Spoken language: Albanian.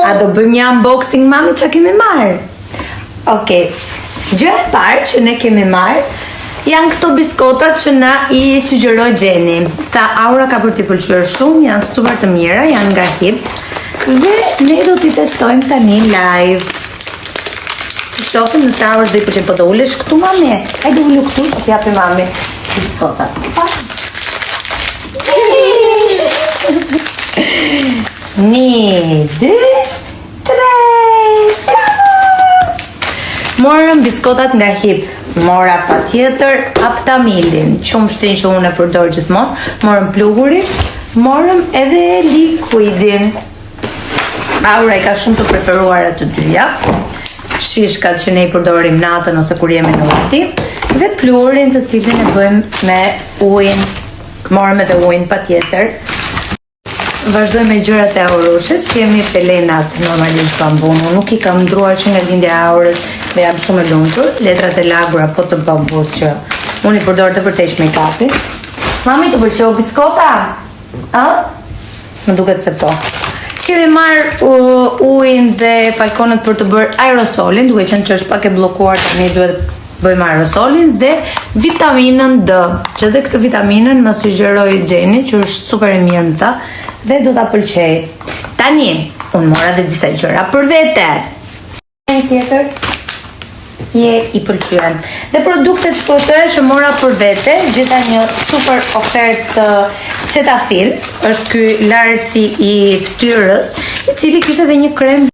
A do bëjmë një unboxing, mami, që kemi marrë? Okej. Gjë e parë që ne kemi marrë janë këto biskotat që na i sugjeroi Gjeni. Ta Aura ka për t'i pëlqyer shumë, janë super të mira, janë nga Hip. Dhe ne do t'i testojmë tani live. Shohim nëse Aura do i pëlqej, po do ulesh këtu, mami. Hajde ulu këtu, të t'japim mami biskotat. Një, dy, tre, bravo! Morëm biskotat nga Hip. Mora pa tjetër Aptamilin, qumshtin që unë e përdor gjithmonë. Morëm pluhurin, morëm edhe liquidin. Aura i ka shumë të preferuar të dyja. Shishkat që ne i përdorim natën ose kur jemi në uti. Dhe pluhurin të cilin e bëjmë me ujin. Morëm edhe ujin pa tjetër. Vazhdoj me gjërat e Aurushes, kemi pelenat normalisht bambunu, nuk i kam ndruar që nga lindja e Aurës dhe jam shumë e lumtur, letrat e lagura po të bambus që unë i përdor të vërteq make-upin. Mami, të pëlqeu biskota? A? Më duket se po. Kemi marrë ujin dhe falkonët për të bërë aerosolin, duke qenë që është pak e bllokuar, tani duhet bëjmë aerosolin dhe vitaminën D, që dhe këtë vitaminën më sugjeroi Gjeni, që është super e mirë më tha, dhe do ta pëlqej. Tani, unë mora dhe disa gjëra për vete. Një tjetër, je i pëlqyen. Dhe produktet shpotër që mora për vete, gjitha një super ofertë Cetaphil, është ky larësi i ftyrës, i cili kishte edhe një krem